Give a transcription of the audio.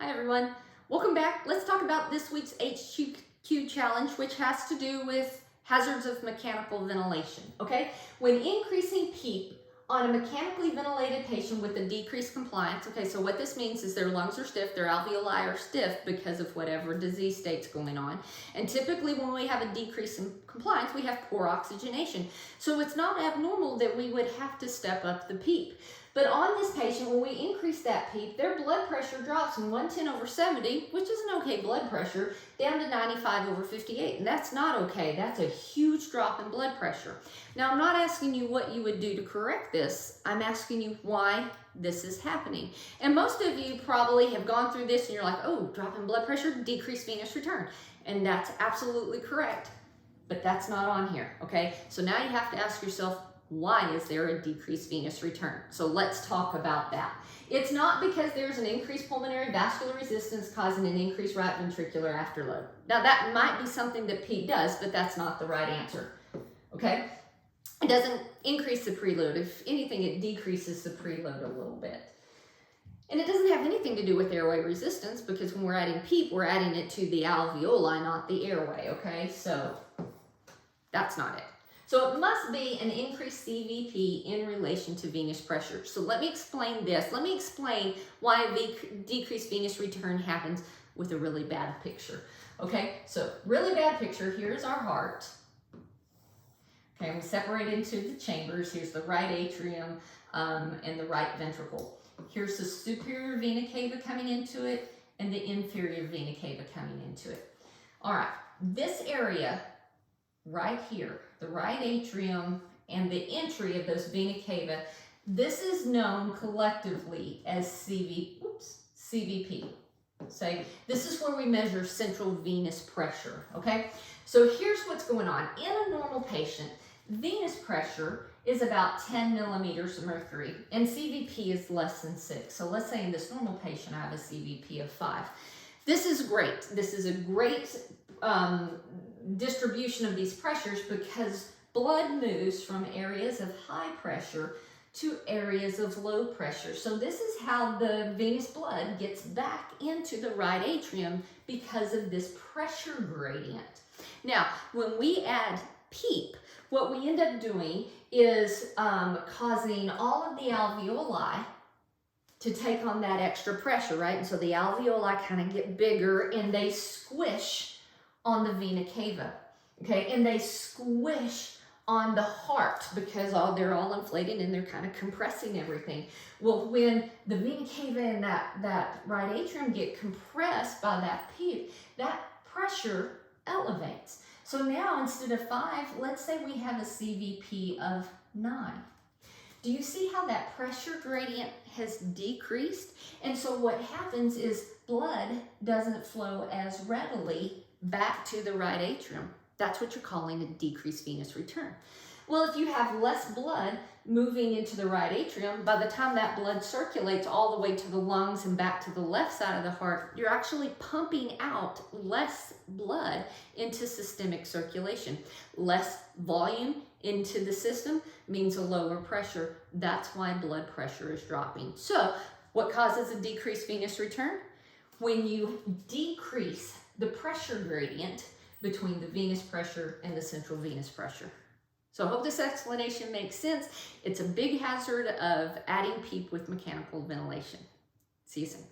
Hi everyone, welcome back. Let's talk about this week's HQ challenge, which has to do with hazards of mechanical ventilation, okay? When increasing PEEP on a mechanically ventilated patient with a decreased compliance, okay, so what this means is their lungs are stiff, their alveoli are stiff because of whatever disease state's going on. And typically when we have a decrease in compliance, we have poor oxygenation. So it's not abnormal that we would have to step up the PEEP. But on this patient, when we increase that PEEP, their blood pressure drops from 110/70, which is an okay blood pressure, down to 95/58. And that's not okay. That's a huge drop in blood pressure. Now, I'm not asking you what you would do to correct this. I'm asking you why this is happening. And most of you probably have gone through this and you're like, oh, drop in blood pressure, decreased venous return. And that's absolutely correct. But that's not on here, okay? So now you have to ask yourself, why is there a decreased venous return? So let's talk about that. It's not because there's an increased pulmonary vascular resistance causing an increased right ventricular afterload. Now that might be something that PEEP does, but that's not the right answer, okay? It doesn't increase the preload. If anything, it decreases the preload a little bit. And it doesn't have anything to do with airway resistance because when we're adding PEEP, we're adding it to the alveoli, not the airway, okay? So that's not it. So it must be an increased CVP in relation to venous pressure. So let me explain this. Let me explain why a decreased venous return happens with a really bad picture. Okay, so really bad picture, here's our heart. Okay, we separate into the chambers. Here's the right atrium and the right ventricle. Here's the superior vena cava coming into it and the inferior vena cava coming into it. All right, this area right here, the right atrium and the entry of those vena cava, this is known collectively as CVP. So this is where we measure central venous pressure, okay? So here's what's going on. In a normal patient, venous pressure is about 10 millimeters of mercury and CVP is less than 6. So let's say in this normal patient, I have a CVP of 5. This is great. This is a great distribution of these pressures because blood moves from areas of high pressure to areas of low pressure. So this is how the venous blood gets back into the right atrium because of this pressure gradient. Now, when we add PEEP, what we end up doing is causing all of the alveoli to take on that extra pressure, right? And so the alveoli kind of get bigger and they squish on the vena cava, okay? And they squish on the heart because they're all inflated and they're kind of compressing everything. Well, when the vena cava and that right atrium get compressed by that PEEP, that pressure elevates. So now instead of 5, let's say we have a CVP of 9. Do you see how that pressure gradient has decreased? And so what happens is blood doesn't flow as readily back to the right atrium. That's what you're calling a decreased venous return. Well, if you have less blood moving into the right atrium, by the time that blood circulates all the way to the lungs and back to the left side of the heart, you're actually pumping out less blood into systemic circulation. Less volume into the system means a lower pressure. That's why blood pressure is dropping. So what causes a decreased venous return? When you decrease the pressure gradient between the venous pressure and the central venous pressure. So I hope this explanation makes sense. It's a big hazard of adding PEEP with mechanical ventilation. See you soon.